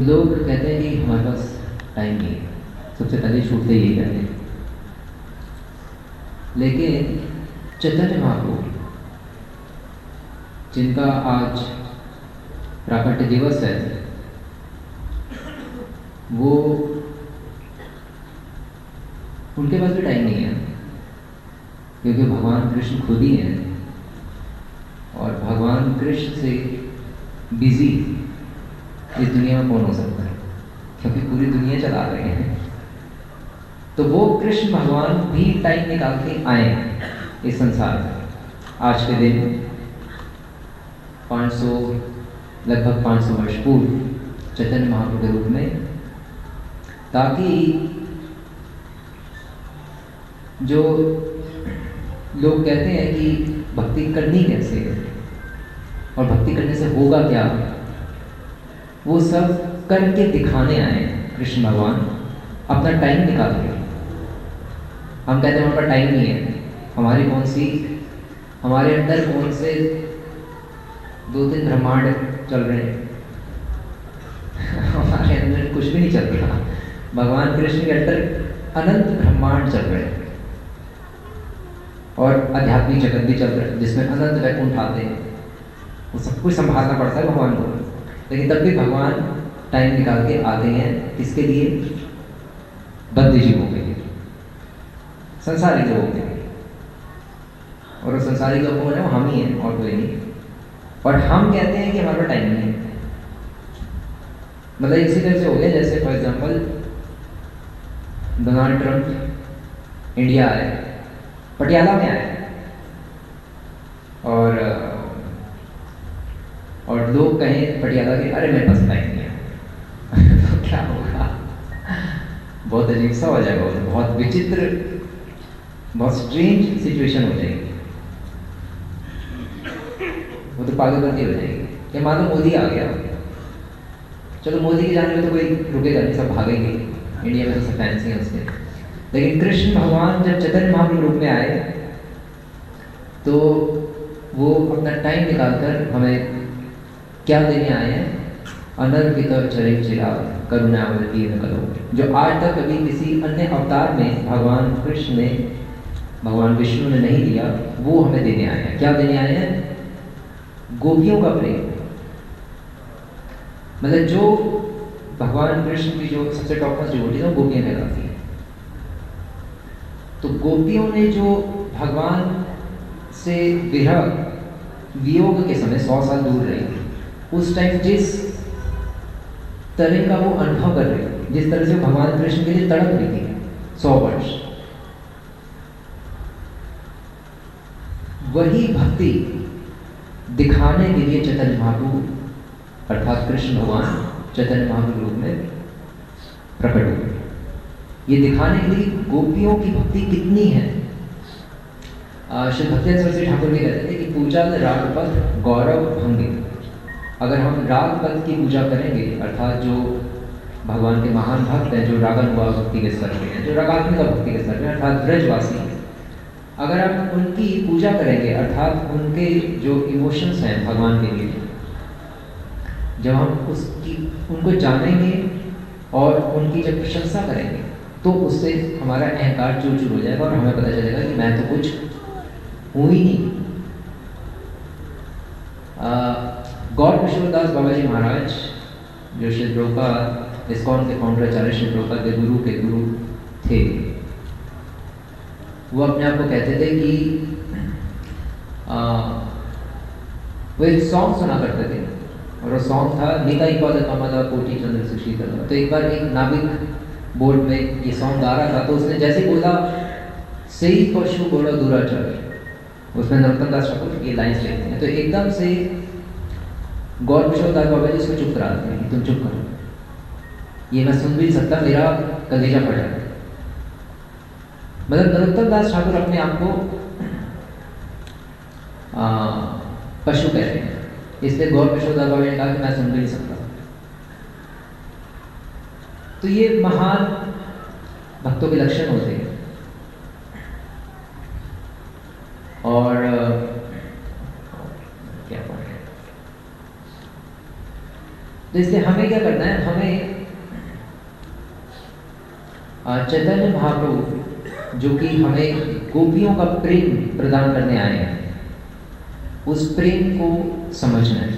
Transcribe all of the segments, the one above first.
लोग कहते हैं कि हमारे पास टाइम नहीं है, सबसे पहले छूटते यही कहते हैं। लेकिन चैतन्य महाप्रभु, जिनका आज प्राकट्य दिवस है, वो उनके पास भी टाइम नहीं है, क्योंकि भगवान कृष्ण खुद ही हैं और भगवान कृष्ण से बिजी इस दुनिया में कौन हो सकता है, क्योंकि पूरी दुनिया चला रहे हैं। तो वो कृष्ण भगवान भी टाइम निकाल के आए इस संसार में आज के दिन 500 वर्ष पूर्व चैतन्य महाप्रभु के रूप में, ताकि जो लोग कहते हैं कि भक्ति करनी कैसे है और भक्ति करने से होगा क्या, वो सब करके दिखाने आए कृष्ण भगवान अपना टाइम निकाल के। हम कहते हैं हमारे पास टाइम नहीं है, हमारे अंदर कौन से 2-3 ब्रह्मांड चल रहे हैं हमारे अंदर कुछ भी नहीं चल रहा। भगवान कृष्ण के अंदर अनंत ब्रह्मांड चल रहे हैं और आध्यात्मिक जगत भी चल रहा है, जिसमें अनंत वैकुंठ आते हैं। वो सब कुछ संभालना पड़ता है भगवान को, लेकिन तब भी भगवान टाइम निकाल के आते हैं। किसके लिए? बद्ध जीवों के लिए, संसारिक लोगों के लिए। और वो संसारिक लोग कौन है? वो हम ही हैं और कोई नहीं। और हम कहते हैं कि हमारे पास टाइम नहीं है। मतलब इसी तरह से हो गया जैसे for example Donald Trump India आए, पटियाला में आए, और लोग कहें पटियाला के, अरे मेरे पास टाइम नहीं है तो क्या होगा? बहुत अजीब सा हो जाएगा, बहुत विचित्र, बहुत स्ट्रेंज सिचुएशन हो जाएगी। वो तो पागलपंती हो जाएगी। क्या मान लो मोदी आ गया, चलो मोदी के जाने में तो कोई रुकेगा नहीं, सब भागेंगे, इंडिया में तो सब फैंसी है उसके। लेकिन कृष्ण भगवान जब चैतन्य महाप्रभु रूप में आए तो वो अपना टाइम निकालकर हमें क्या देने आए हैं? अनर्पित चरे चिराग करुणावती न करो, जो आज तक कभी किसी अन्य अवतार में भगवान कृष्ण ने, भगवान विष्णु ने नहीं दिया, वो हमें देने आए हैं। क्या देने आए हैं? गोपियों का प्रेम। मतलब जो भगवान कृष्ण की जो सबसे टॉप मोस्ट डिवोटी है, गोपियां कहलाती हैं। तो गोपियों ने जो भगवान से वियोग के समय 100 साल दूर रही, उस टाइम जिस तरह का वो अनुभव कर रही थी, जिस तरह से भगवान कृष्ण के लिए तड़प रही थी 100 वर्ष, वही भक्ति दिखाने के लिए चैतन्य महाप्रभु अर्थात कृष्ण भगवान चैतन्य महाप्रभु रूप में प्रकट हुए। ये दिखाने के लिए गोपियों की भक्ति कितनी है। श्री भक्ति सरस्वती ठाकुर भी कहते थे कि पूजा रागपद गौरव भंगी। अगर हम रागपद की पूजा करेंगे, अर्थात जो भगवान के महान भक्त हैं, जो रागानुगा भक्ति के स्तर में हैं, जो रागात्मिका भक्ति के स्तर में, अर्थात ब्रजवासी, अगर आप उनकी पूजा करेंगे, अर्थात उनके जो इमोशंस हैं भगवान के लिए, जब हम उनको जानेंगे और उनकी जब प्रशंसा करेंगे, तो उससे हमारा अहंकार चूर चूर हो जाएगा और हमें पता चलेगा कि मैं तो कुछ हूँ ही नहीं। गौर किशोर दास बाबा जी महाराज, जो श्री प्रभुपाद इस्कॉन के फाउंडर आचार्य श्री प्रभुपाद के गुरु थे, वो अपने आप को कहते थे कि वो एक सॉन्ग सुना करते थे, और वो सॉन्ग था निताई पद कमला कोटि चंद्र सुशीतल। तो एक बार एक नाविक बोर्ड में ये सॉन्ग गा रहा था, तो उसने जैसे बोला सही पशु बड़ा दुराचार, उसमें नरोत्तम दास ठाकुर ये लाइन्स लिखते हैं, तो एकदम से गौर किशोर दास बाबा जी उसको चुप करा देते हैं, तुम चुप करो, ये मैं सुन भी नहीं सकता, मेरा कलेजा फट जाता। मतलब नरोत्तम दास ठाकुर अपने आप को पशु कहते हैं, इसलिए गौर किशोर दास बाबा ने कहा कि मैं सुन भी नहीं सकता। तो ये महान भक्तों के लक्षण होते हैं। और क्या तो इसलिए हमें क्या करना है, हमें चैतन्य महाप्रभु जो कि हमें गोपियों का प्रेम प्रदान करने आए हैं, उस प्रेम को समझना है,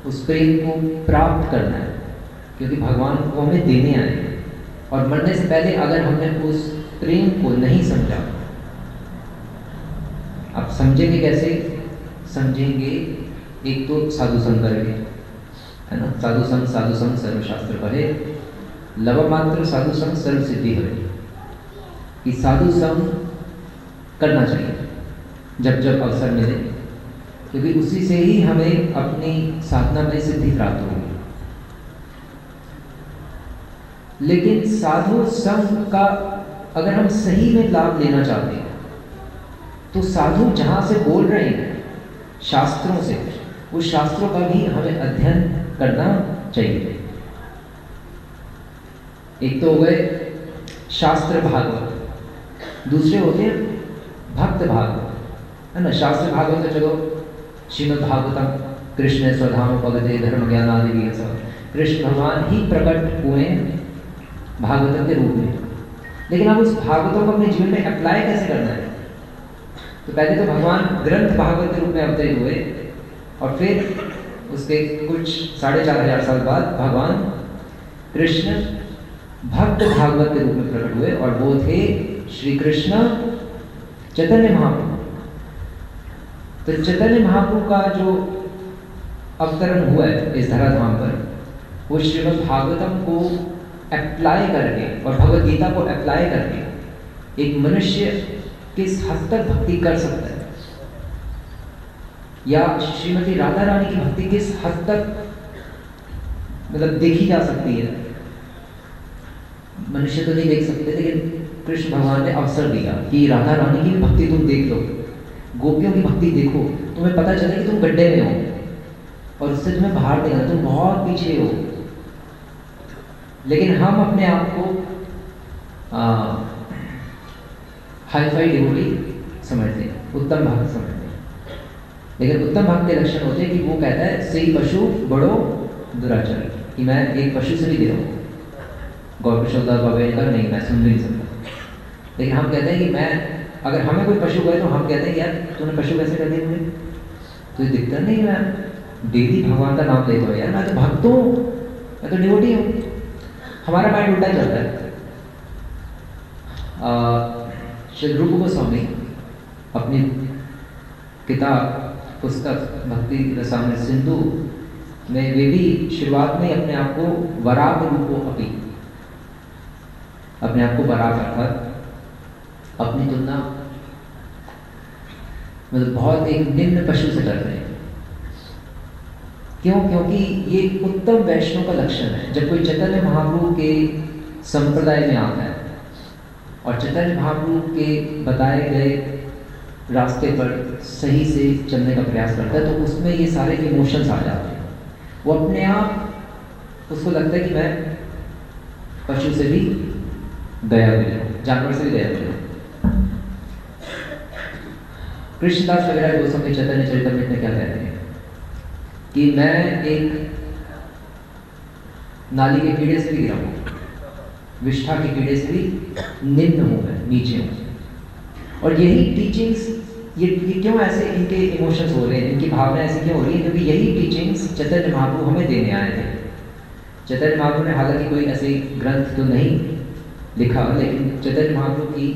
उस प्रेम को प्राप्त करना है, क्योंकि भगवान को हमें देने आए हैं। और मरने से पहले अगर हमने उस प्रेम को नहीं समझा, आप समझेंगे कैसे? समझेंगे एक तो साधु संग करके, है ना, साधु संग सर्वशास्त्र पढ़े, लवमात्र साधु संग सर्व सिद्धि है, कि साधु संग करना चाहिए जब जब अवसर मिले, क्योंकि उसी से ही हमें अपनी साधना में सिद्धि प्राप्त होगी। लेकिन साधु संग का अगर हम सही में लाभ लेना चाहते हैं, तो साधु जहाँ से बोल रहे हैं शास्त्रों से, उस शास्त्रों का भी हमें अध्ययन करना चाहिए। एक तो हो गए शास्त्र भागवत, दूसरे होते हैं भक्त भागवत, है ना। शास्त्र भागवत तो चलो श्रीमद् भागवतम, कृष्ण स्वधाम भगवते धर्म ज्ञान आदि भी है सब, कृष्ण भगवान ही प्रकट हुए भागवतम के रूप में। लेकिन अब उस भागवतों को अपने जीवन में अप्लाई कैसे करना है? तो पहले तो भगवान ग्रंथ भागवत के रूप में अवतरित हुए, और फिर उसके कुछ 4500 साल बाद भगवान कृष्ण भक्त भागवत के रूप में प्रकट हुए, और वो थे श्री कृष्ण चैतन्य महाप्रभु। तो चैतन्य महाप्रभु का जो अवतरण हुआ है इस धराधाम पर, वो श्रीमद् भागवतम को अप्लाई करके और भगवद गीता को अप्लाई करके एक मनुष्य किस हद तक भक्ति कर सकता है, या श्रीमती राधा रानी की भक्ति किस हद तक मतलब देखी जा सकती है। मनुष्य तो नहीं देख सकते, लेकिन कृष्ण भगवान ने अवसर दिया कि राधा रानी की भी भक्ति तुम देख लो, गोपियों की भक्ति देखो, तुम्हें पता चले कि तुम गड्ढे में हो और उससे तुम्हें बाहर निकलना, तुम बहुत पीछे हो। लेकिन हम अपने आप को हाई फाई डिवोटी समझते हैं, उत्तम भक्त समझते हैं। लेकिन उत्तम भक्त के लक्षण होते हैं कि वो कहता है सही पशु बड़ो दुराचार, कि मैं एक पशु से भी दे रहा हूँ, गौर प्रशोदा बाबा का नहीं, मैं सुन नहीं सकता। लेकिन हम कहते हैं कि मैं, अगर हमें कोई पशु कहे तो हम कहते हैं कि यार तूने पशु कैसे कर दिया मुझे, तुझे दिखता नहीं, मैं डेली भगवान का नाम लेता हूँ यार, मैं तो भक्त हूँ, मैं तो डिवोटी हूँ। हमारा माइंड उल्टा चलता है। श्री रूप गोस्वामी अपनी किताब पुस्तक भक्ति रसामृत सिंधु में वे भी शुरुआत में अपने आप को वराग रूपो अपी, अपने आप को वराग अर्थात अपनी तुलना मतलब बहुत एक निम्न पशु से कर रहे हैं। क्यों? क्योंकि ये उत्तम वैष्णव का लक्षण है। जब कोई चैतन्य महाप्रभु के संप्रदाय में आता है और चैतन्य महाप्रभु के बताए गए रास्ते पर सही से चलने का प्रयास करता है, तो उसमें ये सारे इमोशंस आ जाते हैं। वो अपने आप उसको लगता है कि मैं पशु से भी दया मिले, जानवर से भी दया मिले। कृष्णदास वगैरह गोस्वामी चैतन्य चरितमृत में क्या कहते हैं कि मैं एक नाली के कीड़े से भी गिरा हूँ, विष्ठा के कीड़े से भी निम्न हूँ, मैं नीचे हूँ। और यही टीचिंग्स, ये क्यों ऐसे इनके इमोशंस हो रहे हैं, इनकी भावना ऐसी क्यों हो रही है? क्योंकि यही टीचिंग्स चैतन्य महाप्रभु हमें देने आए थे। चैतन्य महाप्रभु ने हालांकि कोई ऐसे ग्रंथ तो नहीं लिखा, लेकिन चैतन्य महाप्रभु की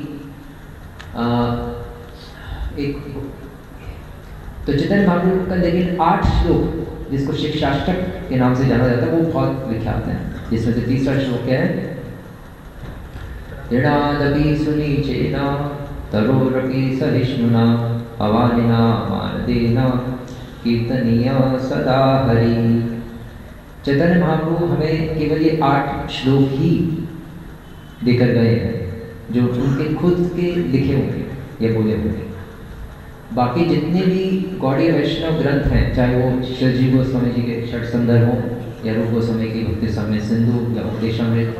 तो चैतन्य महाप्रभु का लेकिन 8 श्लोक जिसको शिक्षाष्टक के नाम से जाना जाता है, वो बहुत विख्यात है। जिसमें से तीसरा श्लोक है, ऋणादपि सुनीचेना तरोरपि सहिष्णुना अवानिना मानदेना कीर्तनीय सदा हरि। चैतन्य महाप्रभु हमें केवल ये 8 श्लोक ही देकर गए हैं जो उनके खुद के लिखे हुए या बोले हुए। बाकी जितने भी गौड़ीय वैष्णव ग्रंथ हैं, चाहे वो श्री गोस्वामी जी के षट संदर्भ हों या रूप गोस्वामी की भक्ति रसामृत सिंधु या उपदेशामृत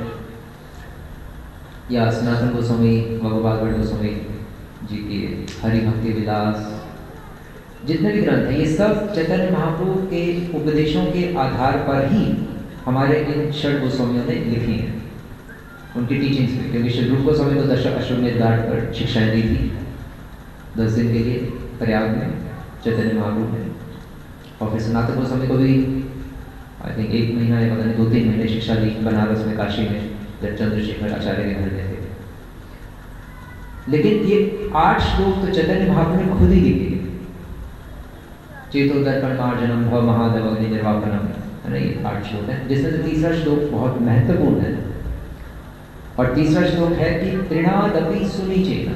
या सनातन गोस्वामी भगवद गोस्वामी जी के हरि भक्ति विलास, जितने भी ग्रंथ हैं ये सब चैतन्य महाप्रभु के उपदेशों के आधार पर ही हमारे इन षड गोस्वामियों ने लिखी हैं उनकी टीचिंग्स में, क्योंकि श्री रूप गोस्वामी तो दश अश्वमेध घाट पर शिक्षाएं दी थी 10 दिन के लिए प्रयाग में चैतन्य महाप्रभु में, और फिर सनातन गोस्वामी को भी आई थिंक 1 महीना या पता नहीं 2-3 महीने शिक्षा दी बनारस में, काशी में, जब चंद्रशेखर आचार्य के घर में थे। लेकिन ये 8 श्लोक तो चैतन्य महाप्रभु ने खुद ही लिखे, चेतो दर्पण मार्जनम भव महादेव अग्नि निर्वापनम, है ना, ये 8 श्लोक है, जिसमें से तीसरा श्लोक बहुत महत्वपूर्ण है। और तीसरा श्लोक है कि तृणादपि सुनिचेत।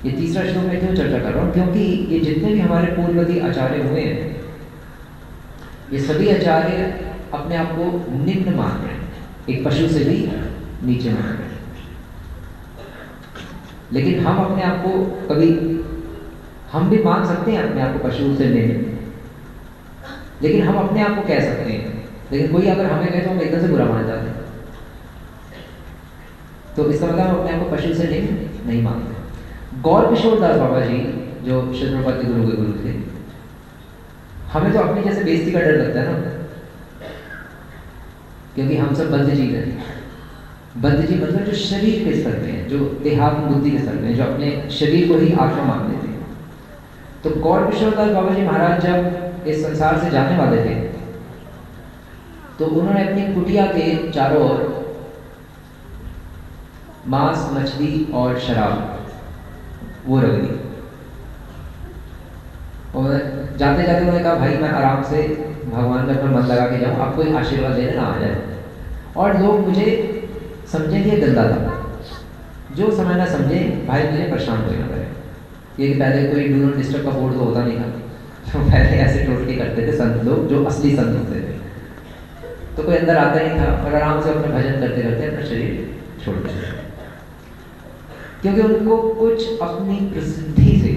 ये तीसरा श्लोक मैं क्यों चर्चा कर रहा हूँ, क्योंकि ये जितने भी हमारे पूर्ववर्ती आचार्य हुए हैं, ये सभी आचार्य अपने आप को निम्न मान रहे हैं, एक पशु से भी नीचे मान रहे हैं। लेकिन हम अपने आप को कभी, हम भी मान सकते हैं अपने आप को पशु से निम्न, लेकिन हम अपने आप को कह सकते हैं, लेकिन कोई अगर हमें कहे तो हम एकदम से बुरा मान जाते हैं। तो इसका मतलब हम अपने आप को पशु से निम्न नहीं मानते। गौर किशोर दास बाबा जी जो श्री प्रभुपाद के गुरु के गुरु थे, हमें तो अपनी जैसे बेइज्जती का डर लगता है ना, क्योंकि हम सब बद्ध जीव हैं। बद्ध जीव मतलब जो शरीर के स्तर में है, जो देहात्म बुद्धि के स्तर में, जो अपने शरीर को ही आत्मा मानते थे। तो गौर किशोर दास बाबा जी महाराज जब इस संसार से जाने वाले थे, तो उन्होंने अपनी कुटिया के चारों ओर मांस, मछली और शराब वो रख दी, और जाते जाते उन्होंने कहा भाई मैं आराम से भगवान का अपना मन लगा के जाऊँ, आप कोई आशीर्वाद लेने ना आ जाए, और लोग मुझे समझेंगे गंदा था। जो समय ना समझे भाई मुझे परेशान कोई ना करे। ये कि पहले कोई डू नॉट डिस्टर्ब का बोर्ड तो होता नहीं था, तो पहले ऐसे टोटके करते थे संत लोग, जो असली संत होते थे। तो कोई अंदर आता नहीं था, और आराम से अपना भजन करते करते अपना शरीर छोड़ देते थे, क्योंकि उनको कुछ अपनी प्रसिद्धि से,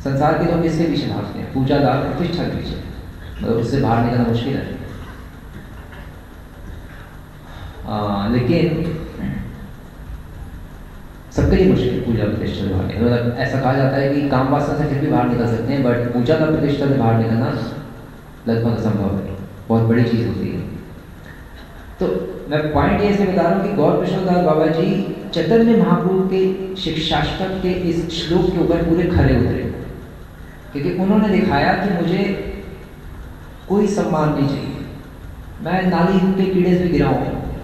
संसार के लोग इसके पीछे भागते हैं, पूजा दान प्रतिष्ठा के पीछे, मतलब उससे बाहर निकलना मुश्किल है। लेकिन सबके लिए मुश्किल पूजा प्रतिष्ठा से बाहर निकलना, मतलब ऐसा कहा जाता है कि काम वासना से फिर भी बाहर निकल सकते हैं, बट पूजा का प्रतिष्ठा से बाहर निकलना लगभग असंभव है, बहुत बड़ी चीज़ होती है। तो मैं पॉइंट ये इसलिए बता रहा हूँ कि गौर किशोर दास बाबा जी चैतन्य महाप्रभु के शिक्षाष्टक के इस श्लोक के ऊपर पूरे खरे उतरे, क्योंकि उन्होंने दिखाया कि मुझे कोई सम्मान नहीं चाहिए, मैं नाली के कीड़े से भी गिरा हूँ,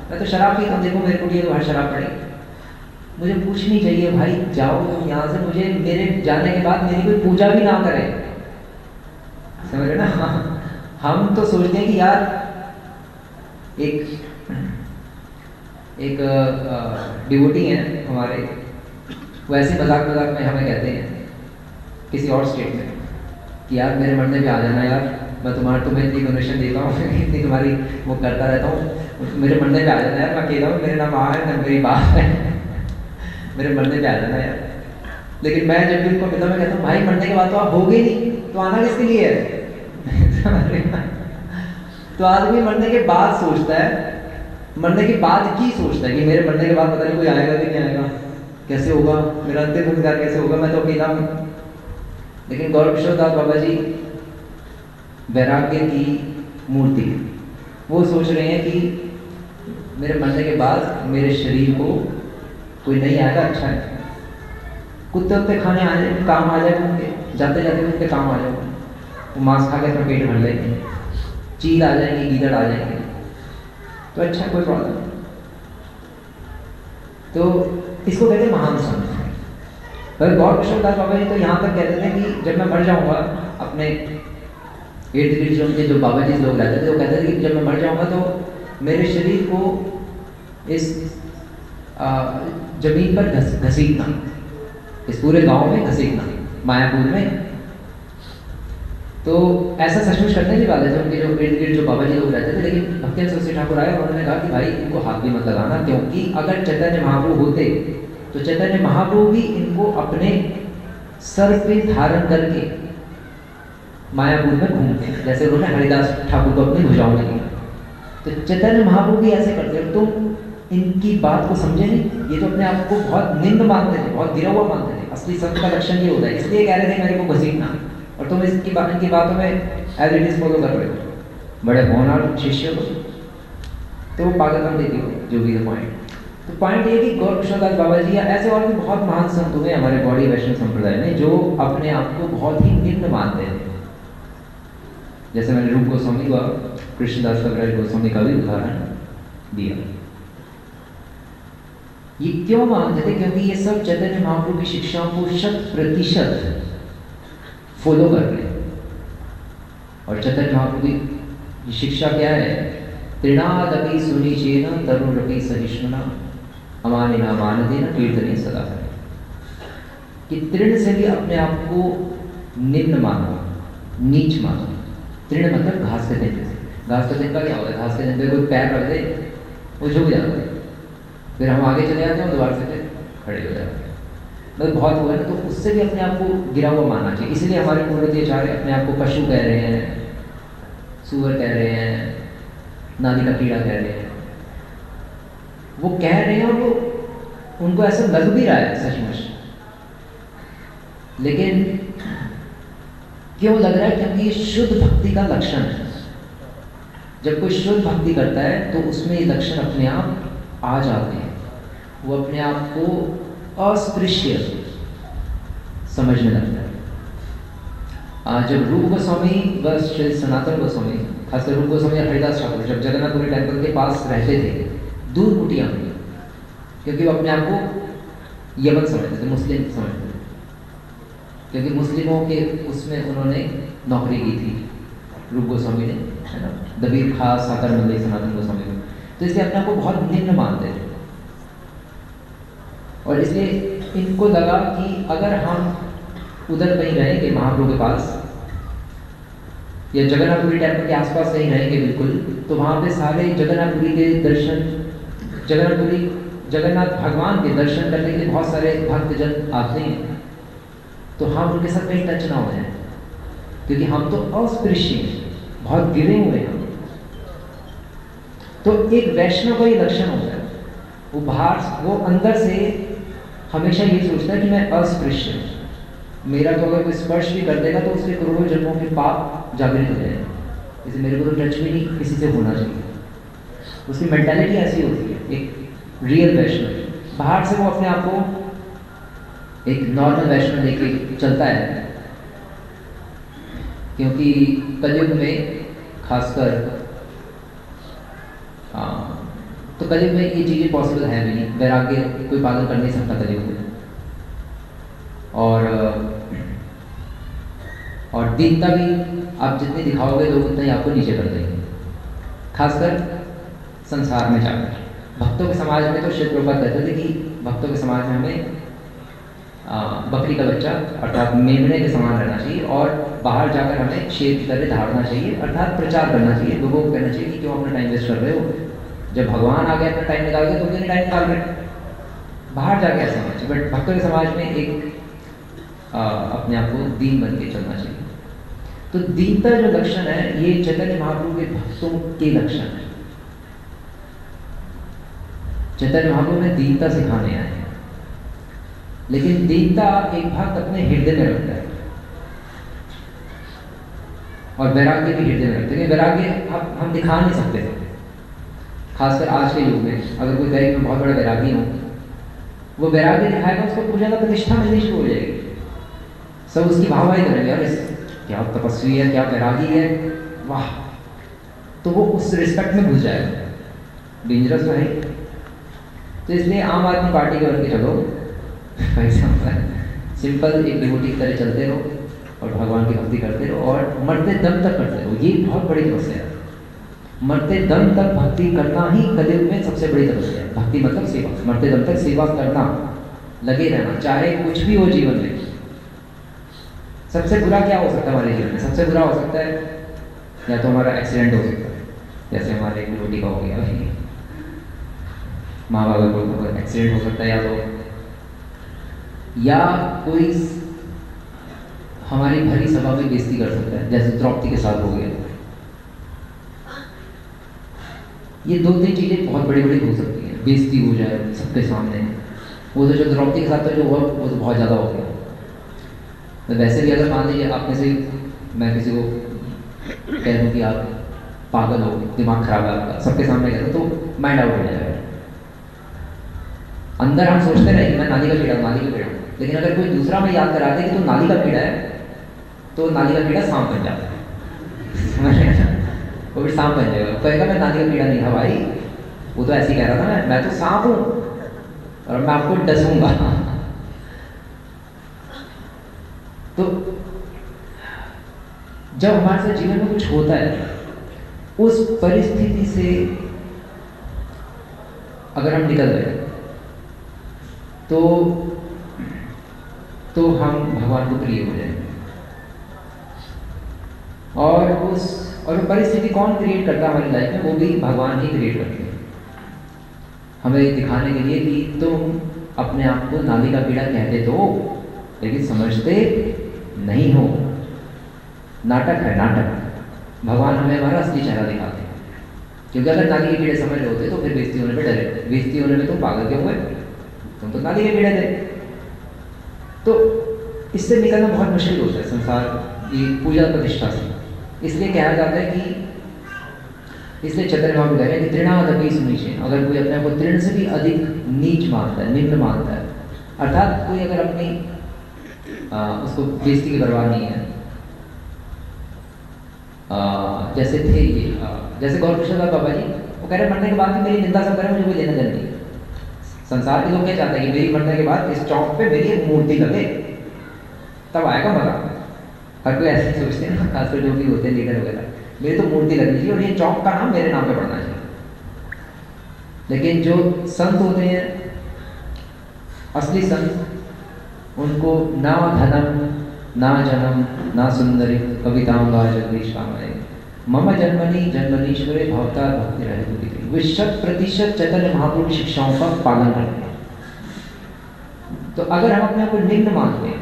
मैं तो शराब पीता हूँ, देखो मेरे कुटिया के बाहर शराब पड़ी, मुझे कुछ नहीं चाहिए भाई, जाओ तुम यहाँ से, मुझे मेरे जाने के बाद मेरी कोई पूजा भी ना करे। समझ रहे ना, हम तो सोचते हैं कि यार एक डिवोटी हैं हमारे, वैसे मजाक मजाक में हमें कहते हैं किसी और स्टेट में कि यार मेरे मरने पे आ जाना यार, मैं तुम्हें इतनी डोनेशन देता हूँ, इतनी तुम्हारी वो करता रहता हूँ, मेरे मरने पे आ जाना यार, मैं अकेला हूँ, मेरे ना माँ है ना मेरी बाप है, मेरे मरने पे आ जाना यार। लेकिन मैं जब भी उनको मिलता मैं कहता हूँ भाई मरने के बाद तो आप हो गई नहीं, तो आना किसके लिए है? तो आदमी मरने के बाद सोचता है, मरने के बाद की सोचता है कि मेरे मरने के बाद पता नहीं कोई आएगा कि नहीं आएगा, कैसे होगा मेरा अंतिम संस्कार, कैसे होगा, मैं तो अकेला हूँ। लेकिन गौर किशोर दास बाबा जी वैराग्य की मूर्ति, वो सोच रहे हैं कि मेरे मरने के बाद मेरे शरीर को कोई नहीं आएगा, अच्छा है, कुत्ते उत्ते खाने आ जाए, काम आ जाए उनके, जाते जाते उनके काम आ जाए, वो मांस खा के अपना पेट भर लेंगे, चील आ जाएंगे, गीदड़ आ जाएंगे, तो अच्छा कोई प्रॉब्लम नहीं। तो इसको कहते हैं महान संत। पर गौर किशोर दास बाबा जी तो यहाँ तक कहते थे कि जब मैं मर जाऊँगा, अपने इर्द गिर्द जो उनके जो बाबा जी लोग रहते थे वो कहते थे कि जब मैं मर जाऊँगा तो मेरे शरीर को इस जमीन पर घसीटना, इस पूरे गांव में घसीटना, मायापुर में। तो ऐसा सचमुच करने नहीं वाले थे उनके जो इर्द गिर्द जो बाबा जी लोग रहते थे। लेकिन भक्ति सरस्वती ठाकुर आए और उन्होंने कहा कि भाई इनको हाथ भी मत लगाना, क्योंकि अगर चैतन्य महाप्रभु होते तो चैतन्य महाप्रभु भी इनको अपने सर पे धारण करके मायापुर में घूमते हैं, जैसे उन्होंने हरिदास ठाकुर को अपनी भुजाओं में लिया। तो चैतन्य महाप्रभु भी ऐसे करते हैं। तुम इनकी बात को समझे नहीं, ये तो अपने आप को बहुत निम्न मानते थे, बहुत गिरा हुआ मानते थे। असली संत का लक्षण ये होता है, इसलिए कह रहे थे मेरे को घसीटना, और तुम इनकी बातों में एज इट इज फॉलो कर रहे हो। बड़े होनहार शिष्य हो तो वो पागलपन देती हो, जो भी है पॉइंट। तो पॉइंट ये कि गौर कृष्णदास बाबा जी या ऐसे और भी बहुत महान संत हुए हमारे गौड़ी वैष्णव संप्रदाय में जो अपने आप को बहुत ही निम्न मानते हैं। जैसे मैंने रूप गोस्वामी व कृष्णदास कविराज गोस्वामी का भी उदाहरण दिया। ये क्यों मानते थे? क्योंकि ये सब चैतन्य महाप्रभु की शिक्षाओं को 100% फॉलो कर रहे हैं। और चैतन्य महाप्रभु की शिक्षा क्या है? तृणादपि सुनिचेन तरुणपि सहिष्णुना अमानिना मानदेन कीर्तने सदा। कि तृण से भी अपने आप को निम्न मानो, नीच मानो। तृण मतलब घास के दिन से। घास के दिन का क्या होता है? घास के दिन पे कोई पैर रख दे वो झुक जाता है, फिर हम आगे चले जाते हैं और दोबारा से खड़े हो जाते हैं। मतलब बहुत हुआ ना, तो उससे भी अपने आप को गिरा हुआ मानना चाहिए। इसलिए हमारे पूर्वजाचार्य अपने आप को पशु कह रहे हैं, सूअर कह रहे हैं, नाली का कीड़ा कह रहे हैं। वो कह रहे हैं और वो उनको ऐसा लग भी रहा है सचमुच, लेकिन क्यों लग रहा है? क्योंकि ये शुद्ध भक्ति का लक्षण है। जब कोई शुद्ध भक्ति करता है तो उसमें ये लक्षण अपने आप आ जाते हैं। वो अपने आप को अस्पृश्य समझने लगता है। जब रूप गोस्वामी व श्री सनातन गोस्वामी, खासकर रूप गोस्वामी हरिदास ठाकुर जब जगन्नाथपुरी टेम्पल के पास रहते थे, दूर कुटिया में, क्योंकि वो अपने आप को यमन समझते थे, मुस्लिम समझते थे, क्योंकि मुस्लिमों के उसमें उन्होंने नौकरी की थी रूप गोस्वामी ने, है ना, दबीर खास साकर मंदिर सनातन गोस्वामी को। तो इसलिए अपने आप को बहुत निम्न मानते थे। और इसलिए इनको लगा कि अगर हम उधर कहीं रहेंगे महाप्रभु के पास या जगन्नाथपुरी टेम्पल के आसपास कहीं रहेंगे बिल्कुल, तो वहाँ पे सारे जगन्नाथपुरी के दर्शन, जगन्नाथ भगवान के दर्शन करने के लिए बहुत सारे भक्तजन आते हैं। तो हम उनके साथ कहीं टच ना हो जाए, क्योंकि हम तो अस्पृश्य हैं, बहुत गिरे हुए हैं। तो एक वैष्णव का ये लक्षण होता है, वो बाहर, वो अंदर से हमेशा ये सोचता है कि मैं अस्पृश्य हूँ, मेरा तो अगर कोई स्पर्श भी कर देगा तो उसके करोड़ों जन्मों के पाप जागृत हो जाए, जैसे मेरे को तो टच भी नहीं किसी से होना चाहिए। उसकी मेंटालिटी ऐसी होती है, एक रियल वैष्णव। बाहर से वो अपने आप को एक नॉर्मल वैष्णव लेके चलता है, क्योंकि कलयुग में खासकर तो कलयुग में ये चीज़ें पॉसिबल है भी नहीं, वैराग्य कोई पालन कर नहीं सकता कलयुग में। और दीनता भी आप जितनी दिखाओगे लोग उतना ही आपको नीचे कर देंगे, खासकर संसार में जाकर। भक्तों के समाज में तो शिव प्रभुपाद कहते थे कि भक्तों के समाज में हमें बकरी का बच्चा अर्थात मेमने के समान रहना चाहिए, और बाहर जाकर हमें शेर की तरह दहाड़ना चाहिए, अर्थात प्रचार करना चाहिए, लोगों को कहना चाहिए कि क्यों अपना टाइम वेस्ट कर रहे हो, जब भगवान आ गए अपना टाइम निकाल के तो क्यों नहीं टाइम निकाल रहे, बाहर जाके ऐसा होना चाहिए। बट भक्तों के समाज में एक अपने आप को दीन बन के चलना चाहिए। तो दीनता जो लक्षण है, ये चैतन्य महाप्रभु के भक्तों के लक्षण है। चैतन्य महाप्रभु में दीनता सिखाने आए हैं, लेकिन दीनता एक भक्त अपने हृदय में रखता है, और वैराग्य भी हृदय में रखते हैं। वैराग्य हम दिखा नहीं सकते, खासकर आज के युग में। अगर कोई गरीब में बहुत बड़ा वैरागी हो, वो वैराग्य दिखाएगा, उसको बहुत ज़्यादा प्रतिष्ठा मिलनी शुरू हो जाएगी, सब उसकी वाहवाही करेंगे, यार क्या तपस्वी है, क्या वैरागी है, वाह। तो वो उस रिस्पेक्ट में घुस जाएगा, डेंजरस तो है। तो इसलिए आम आदमी पार्टी के बन के चलो, सिंपल एक डिवोटी की तरह चलते रहो और भगवान की भक्ति करते रहो, और मरते दम तक करते रहो। ये बहुत बड़ी तपस्या है, मरते दम तक भक्ति करना ही कलयुग में सबसे बड़ी तपस्या है। भक्ति मतलब सेवा, मरते दम तक सेवा करना, लगे रहना, चाहे कुछ भी हो जीवन में। सबसे बुरा क्या हो सकता है हमारे जीवन में? सबसे बुरा हो सकता है या तो हमारा एक्सीडेंट हो सकता है, जैसे हमारे एक डिवोटी का हो गया भाई, माँ बाबा को एक्सीडेंट हो सकता है, या कोई हमारी भरी सभा में बेइज्जती कर सकता है, जैसे द्रौपदी के साथ हो गया। ये दो तीन चीज़ें बहुत बड़ी बड़ी हो सकती हैं, बेइज्जती हो जाए सबके सामने। वो तो जो द्रौपदी के साथ तो जो हुआ वो तो बहुत ज़्यादा हो गया। तो वैसे भी अगर मान लीजिए आप में से मैं किसी को कह दूँ कि आप पागल हो, दिमाग खराब है आपका, सबके सामने कहते तो माइंड आउट हो जाएगा। अंदर हम सोचते रहे कि मैं नाली का कीड़ा हूँ, नाली का कीड़ा हूँ, लेकिन अगर कोई दूसरा में याद करा दे कि तो नाली का कीड़ा है, तो नाली का कीड़ा सांप बन जाता है। वो भी सांप बन जाएगा, कहेगा मैं नाली का कीड़ा नहीं था भाई, वो तो ऐसे ही कह रहा था, मैं तो सांप हूँ और मैं आपको डसूंगा। तो जब हमारे साथ जीवन में कुछ होता है, उस परिस्थिति से अगर हम निकल गए तो हम भगवान को प्रिय हो जाएंगे। और परिस्थिति कौन क्रिएट करता है हमारी लाइफ में? वो भी भगवान ही क्रिएट करते हैं, हमें दिखाने के लिए कि तुम अपने आप को नाली का कीड़ा कहते तो, लेकिन समझते नहीं हो। नाटक है, नाटक। भगवान हमें हमारा असली चेहरा दिखाते हैं, क्योंकि अगर नाली के कीड़े समझ रहे होते तो फिर बेइज्जती होने पे डरे। बेइज्जती होने में तुम पागल क्यों हुए? तुम तो नाली के कीड़े थे। तो इससे निकलना बहुत मुश्किल होता है संसार की पूजा प्रतिष्ठा से। इसलिए कहा जाता है कि, इसलिए चैतन्य महाप्रभु कह रहे हैं कि तृणादपि सुनीचेन, अगर कोई अपने को तृण से भी अधिक नीच मानता है, निम्न मानता है, अर्थात कोई अगर अपनी उसको बेइज्जती की परवाह नहीं है, जैसे थे ये जैसे गौर कृष्ण बाबा जी, वो कह रहे मरने के बाद भी मेरी निंदा सब करें, मुझे कोई लेना देना नहीं। संसार के लोग क्या चाहते हैं कि मेरी मरने के बाद इस चौक पे मेरी एक मूर्ति लगे, तब आएगा मजा। हर कोई ऐसे सोचते हैं ना, खासकर जो भी होते हैं लीडर वगैरह, मेरी तो मूर्ति लगनी चाहिए और ये चौक का नाम मेरे नाम पे पड़ना चाहिए। लेकिन जो संत होते हैं, असली संत, उनको ना धनम ना जनम ना सुंदरी कवितांगा जगदीश कामय मम जन्मनि जन्मनीश्वरे भवता भक्ति रहे। वे 100% चैतन्य महाप्रभु की शिक्षाओं का पालन करते हैं। तो अगर हम अपने आप को निम्न मानते हैं,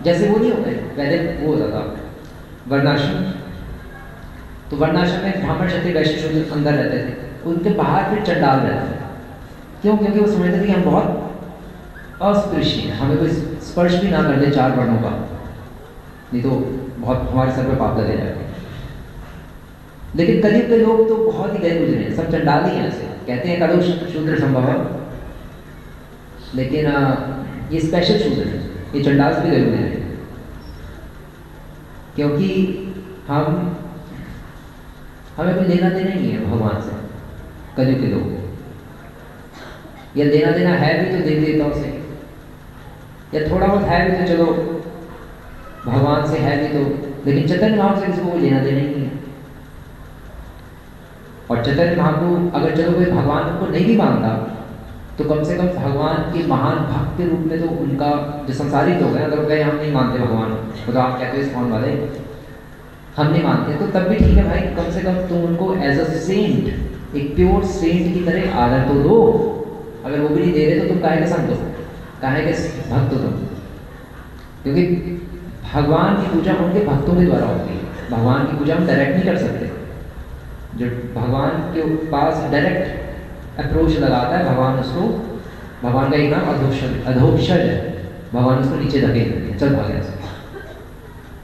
जैसे वो नहीं होते पहले, वो होता था वर्णाश्रम, तो वर्णाश्रम में ब्राह्मण क्षत्रिय वैश्य शूद्र अंदर रहते थे, उनके बाहर फिर चंडाल रहते थे। क्यों? क्योंकि वो समझते थे कि हम बहुत अस्पृश्य हैं, हमें कोई स्पर्श भी ना कर दे चार वर्णों का, नहीं तो बहुत हमारे सर पे पाप लगे जाएगा। लेकिन कलयुग के लोग तो बहुत ही गए गुजरे हैं, सब चंडाल ही हैं। ऐसे कहते हैं कलयुग शूद्र संभव, लेकिन ये स्पेशल शूद्र है, ये चंडाल से भी गए गुजरे हैं, क्योंकि हमें कोई लेना देना नहीं है भगवान से। कलयुग के लोग या लेना देना है भी तो देव देवताओं से, या थोड़ा बहुत है भी तो चलो भगवान से है भी तो, लेकिन चैतन्य महाप्रभु से किसी को लेना देना ही नहीं है। और चैतन्य महाप्रभु अगर चलो कोई भगवान को नहीं भी मानता, तो कम से कम भगवान के महान भक्त के रूप में तो उनका जो संसारिक लोग हैं, अगर कहें हम नहीं मानते भगवान को, तो आप कहते हो इस कौन वाले, हम नहीं मानते, तो तब भी ठीक है भाई, कम से कम तुम उनको एज अ सेंट, एक प्योर सेंट की तरह आदर तो दो। अगर वो भी नहीं दे रहे तो तुम काहे के संत हो, काहे के भक्त हो तुम? क्योंकि भगवान की पूजा उनके भक्तों के द्वारा होती है। भगवान की पूजा हम डायरेक्ट नहीं कर सकते। जो भगवान के पास डायरेक्ट अप्रोच लगाता है, भगवान का एक नाम अधोक्षज है, भगवान उसको नीचे धकेल देते हैं, चल भाग ऐसे।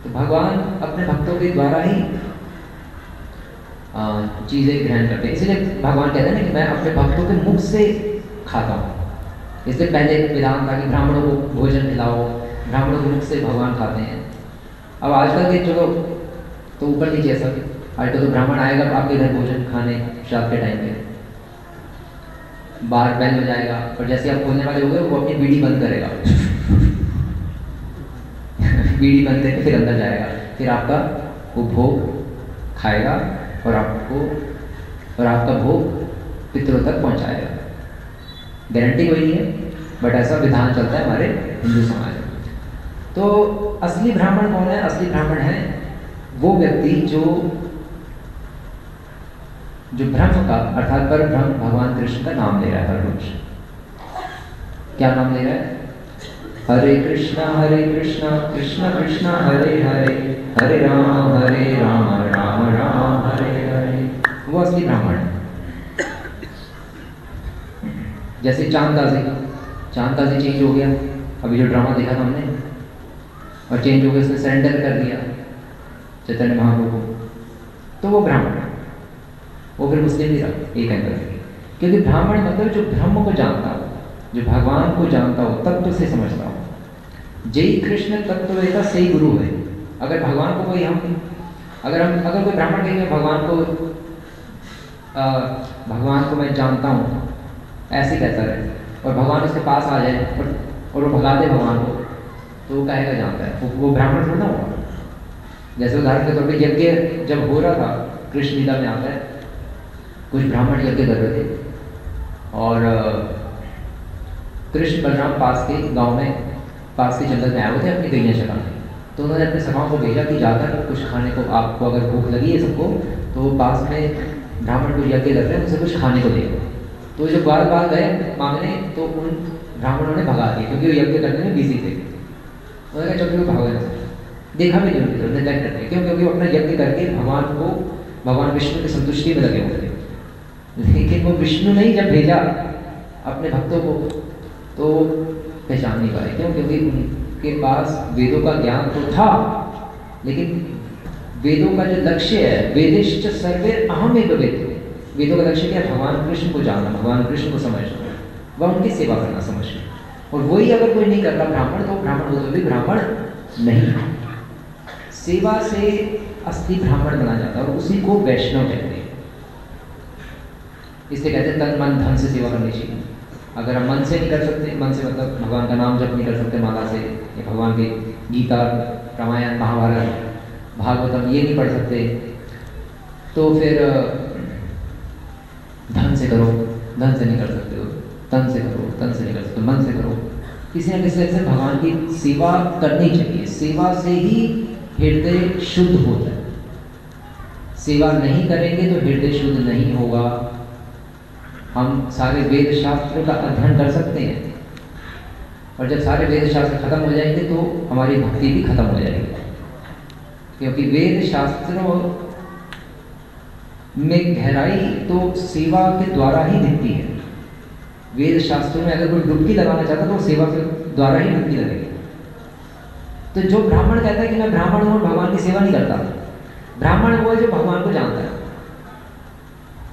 तो भगवान अपने भक्तों के द्वारा ही चीज़ें ग्रहण करते हैं। इसलिए भगवान कहते हैं ना कि मैं अपने भक्तों के मुख से खाता हूँ। इसलिए पहले विधान था कि ब्राह्मणों को भोजन खिलाओ, ब्राह्मणों के मुख से भगवान खाते हैं। अब आजकल के चलो तो ऊपर नीचे ऐसा, आजकल तो ब्राह्मण आएगा आपके घर भोजन खाने श्राद्ध के टाइम पे, बाहर बैल बजाएगा और जैसे आप खोलने वाले हो गए वो अपनी बीड़ी बंद करेगा बीड़ी बंद करके फिर अंदर जाएगा, फिर आपका वो भोग खाएगा और आपका भोग पितरों तक पहुंचाएगा। गारंटी कोई नहीं है, बट ऐसा विधान चलता है हमारे हिंदू समाज में। तो असली ब्राह्मण कौन है? असली ब्राह्मण है वो व्यक्ति जो ब्रह्म का अर्थात पर ब्रह्म भगवान कृष्ण का नाम ले रहा है हर रोज। क्या नाम ले रहा है? हरे कृष्णा कृष्ण कृष्ण हरे हरे, हरे राम राम राम हरे हरे। वो असली ब्राह्मण है। जैसे चांदाजी चेंज हो गया, अभी जो ड्रामा देखा था हमने, और चेंज हो गया, उसने सरेंडर कर दिया चैतन्य महाप्रभु को। तो वो ब्राह्मण है, वो फिर मुस्लिम नहीं रहा एक एंगल से। क्योंकि ब्राह्मण मतलब जो ब्रह्म को जानता हो, जो भगवान को जानता हो, तत्व से समझता हो। जय कृष्ण तत्ववेता सही गुरु है। अगर भगवान को कोई अगर कोई ब्राह्मण कहेंगे भगवान को मैं जानता हूँ, ऐसे कहता रहे और भगवान उसके पास आ जाए और वो भगा दे भगवान को, तो वो कहेगा जानता है, वो ब्राह्मण थोड़ा होगा। जैसे उदाहरण के तौर पर यज्ञ जब हो रहा था, कृष्ण लीला में आता है, कुछ ब्राह्मण यज्ञ कर रहे थे और कृष्ण बलराम पास के गांव में, पास के जंगल में आए हुए थे अपनी गैया चराने। तो उन्होंने अपने सभाओं को भेजा कि जाकर कुछ खाने को, आपको अगर भूख लगी है सबको, तो पास में ब्राह्मण को यज्ञ कर रहे हैं, उनसे कुछ खाने को दे। तो जो बार बार गए मांगने, तो उन ब्राह्मणों ने भगा दिया क्योंकि वो यज्ञ करने में बिजी थे। उन्होंने कहा चलो भागो, देखा भी नहीं उनकी तरफ, नेग्लेक्ट करते। क्यों? क्योंकि वो अपना यज्ञ करके भगवान विष्णु की संतुष्टि में लगे हुए थे। लेकिन वो विष्णु ने जब भेजा अपने भक्तों को, तो पहचान नहीं पाए। क्यों? क्योंकि उनके पास वेदों का ज्ञान तो था, लेकिन वेदों का जो लक्ष्य है, वेदिश्च सर्वे अहमेव वेद, वेदों का लक्ष्य क्या है? भगवान कृष्ण को जानना, भगवान कृष्ण को समझना, वह उनकी सेवा करना समझना। और वही अगर कोई नहीं कर रहा ब्राह्मण, तो ब्राह्मण होते भी ब्राह्मण नहीं। सेवा से असली ब्राह्मण बना जाता है और उसी को वैष्णव कहते हैं। इसलिए कहते हैं तन मन धन से सेवा करनी चाहिए। अगर हम मन से नहीं कर सकते, मन से मतलब भगवान का नाम जप नहीं कर सकते माला से, या भगवान के गीता, रामायण, महाभारत, भागवतम ये नहीं पढ़ सकते, तो फिर धन से करो, धन से नहीं कर सकते हो, तन से करो, तन से नहीं कर सकते, मन से करो। किसी न किसी तरह से भगवान की सेवा करनी चाहिए। सेवा से ही हृदय शुद्ध होता है। सेवा नहीं करेंगे तो हृदय शुद्ध नहीं होगा। हम सारे वेद शास्त्र का अध्ययन कर सकते हैं, और जब सारे वेद शास्त्र खत्म हो जाएंगे तो हमारी भक्ति भी खत्म हो जाएगी। क्योंकि वेद शास्त्रों में गहराई तो सेवा के द्वारा ही दिखती है। वेद शास्त्रों में अगर कोई डुबकी लगाना चाहता तो सेवा के द्वारा ही डुबकी लगेगी। तो जो ब्राह्मण कहता है कि मैं ब्राह्मण हूँ और भगवान की सेवा नहीं करता, ब्राह्मण वो है जो भगवान को जानता है,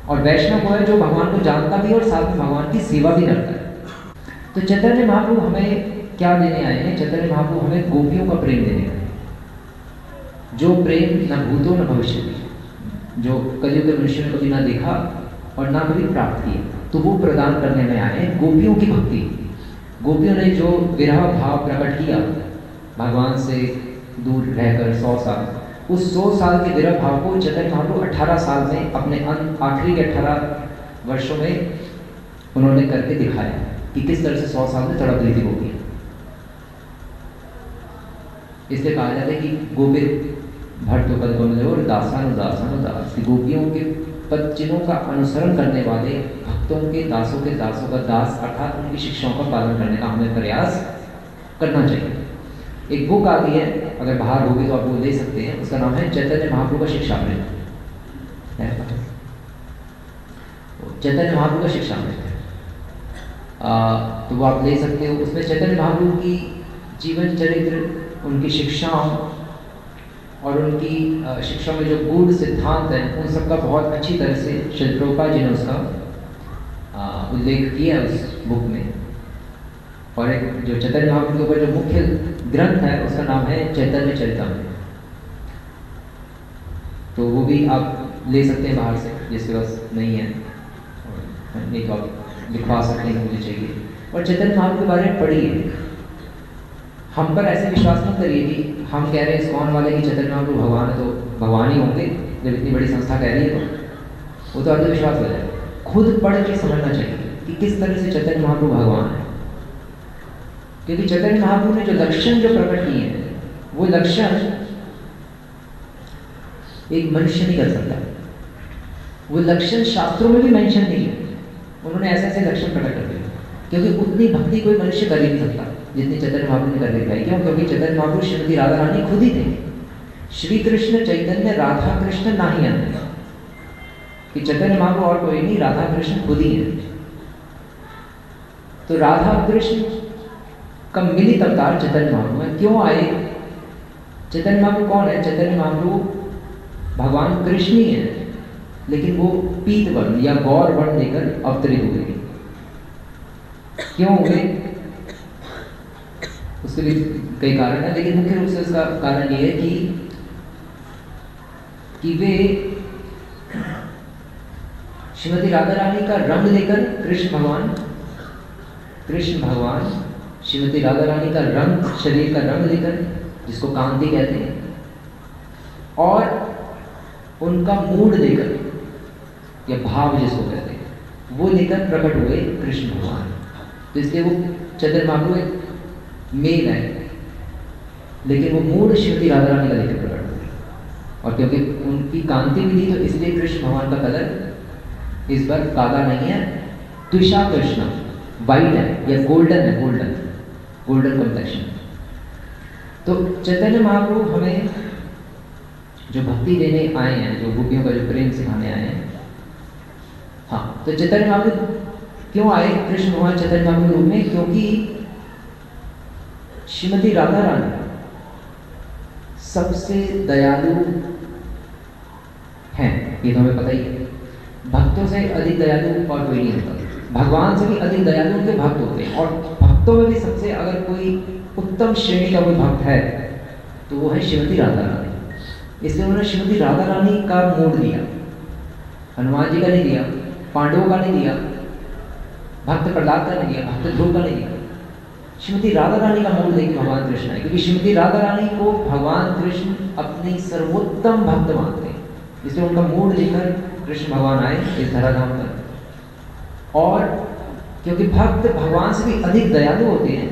और वैष्णव वो है जो भगवान को जानता भी और साथ में भगवान की सेवा भी करता है। तो चैतन्य महाप्रभु हमें क्या देने आए हैं? चैतन्य महाप्रभु हमें गोपियों का प्रेम देने आए हैं, जो प्रेम न भूतो न भविष्य, जो कलयुग के मनुष्य ने कभी ना देखा और ना कभी प्राप्त किया, तो वो प्रदान करने में आए हैं। गोपियों की भक्ति, गोपियों ने जो विरह भाव प्रकट किया भगवान से दूर रहकर 100 साल, उस 100 साल के विरह भाव को चैतन्य महाप्रभु 18 साल में, अपने आखिरी के 18 वर्षों में उन्होंने करके दिखाया कि किस तरह से 100 साल में तड़प रही थी गोपियाँ। इसलिए कहा जाता है कि गोपी भट्ट पद कमजोर दासानुदास, गोपियों के पद चिन्हों का अनुसरण करने वाले भक्तों के दासों का दास, अर्थात उनकी शिक्षाओं का पालन करने का हमें प्रयास करना चाहिए। एक बुक आ गई है, अगर बाहर होगी तो आप वो ले सकते हैं, उसका नाम है चैतन्य महाप्रभु का शिक्षामृत। चैतन्य महाप्रभु का शिक्षामृत, तो वो आप ले सकते हो। उसमें चैतन्य महाप्रभु की जीवन चरित्र, उनकी शिक्षाओं और उनकी शिक्षा में जो गूढ़ सिद्धांत हैं, उन सबका बहुत अच्छी तरह से श्रील प्रभुपाद जी ने उसका उल्लेख किया है उस बुक में। और एक जो चैतन्य महाप्रभु के ऊपर जो मुख्य ग्रंथ है उसका नाम है चैतन्य चरितामृत, तो वो भी आप ले सकते हैं बाहर से, जिसके पास नहीं है, नहीं तो आप लिखवा सकते हैं, मुझे चाहिए। और चैतन्य महाप्रभु के बारे में पढ़िए। हम पर ऐसे विश्वास मत करिए कि हम कह रहे हैं इस्कॉन वाले की चैतन्य महाप्रभु भगवान है तो भगवान ही होंगे, जब इतनी बड़ी संस्था कह रही है तो वो तो अंधविश्वास हो जाए। खुद पढ़ के समझना चाहिए कि किस तरह से चैतन्य महाप्रभु भगवान है। क्योंकि चैतन्य महाप्रभु ने जो लक्षण जो प्रकट किए हैं, वो लक्षण एक मनुष्य नहीं कर सकता। वो लक्षण शास्त्रों में भी मेंशन नहीं है, उन्होंने ऐसे ऐसे लक्षण प्रकट कर दिए। क्योंकि उतनी भक्ति कोई मनुष्य कर ही नहीं सकता जितनी चैतन्य महाप्रभु ने कर दिखाई। क्यों? क्योंकि चैतन्य महाप्रभु श्रीमती राधा रानी खुद ही थे। श्री कृष्ण चैतन्य राधा कृष्ण नाही अन्य, कि चैतन्य महाप्रभु और कोई नहीं, राधा कृष्ण खुद ही है। तो राधा कृष्ण का मिलित अवतार चैतन्य महाप्रभु है। क्यों आए? चैतन्य महाप्रभु कौन है? चैतन्य महाप्रभु भगवान कृष्ण ही है, लेकिन वो पीत वर्ण या गौर वर्ण लेकर अवतरित हुए। क्यों हुए उसके भी कई कारण है, लेकिन मुख्य रूप से उसका कारण ये है कि वे श्रीमती राधा रानी का रंग लेकर कृष्ण भगवान श्रीमती राधा रानी का रंग, शरीर का रंग लेकर, जिसको कांति कहते हैं, और उनका मूड लेकर या भाव जिसको कहते हैं, वो लेकर प्रकट हुए कृष्ण भगवान। तो इसलिए वो चैतन्य महाप्रभु एक मेल है, लेकिन वो मूड श्रीमती राधा रानी का लेकर प्रकट हुए। और क्योंकि उनकी कांति भी थी, तो इसलिए कृष्ण भगवान का कलर इस बार काला नहीं है, त्विषा कृष्ण, वाइट है या गोल्डन है, गोल्डन कम्प्लेक्शन। तो चैतन्य महाप्रभु हमें जो भक्ति देने आए हैं, जो गोपियों का जो प्रेम सिखाने आए हैं, हाँ, तो चैतन्य महाप्रभु क्यों आए कृष्ण भगवान चैतन्य महाप्रभु रूप में? क्योंकि श्रीमती राधा रानी सबसे दयालु हैं, ये तो हमें पता ही है। भक्तों से अधिक दयालु और कोई नहीं होता। भगवान से भी अधिक दयालु उनके भक्त होते हैं, और भक्तों में भी सबसे अगर कोई उत्तम श्रेणी का कोई भक्त है तो वो है श्रीमती राधा रानी। इसलिए उन्होंने श्रीमती राधा रानी का मूड लिया, हनुमान जी का नहीं लिया, पांडवों का नहीं लिया, भक्त प्रहलाद का नहीं लिया, भक्त ध्रुव का नहीं लिया। श्रीमती राधा रानी का मूड लेके भगवान कृष्ण है, क्योंकि श्रीमती राधा रानी को भगवान कृष्ण अपनी सर्वोत्तम भक्त मानते हैं। इसलिए उनका मूड लेकर कृष्ण भगवान आए इस धराधाम पर। और क्योंकि भक्त भगवान से भी अधिक दयालु होते हैं,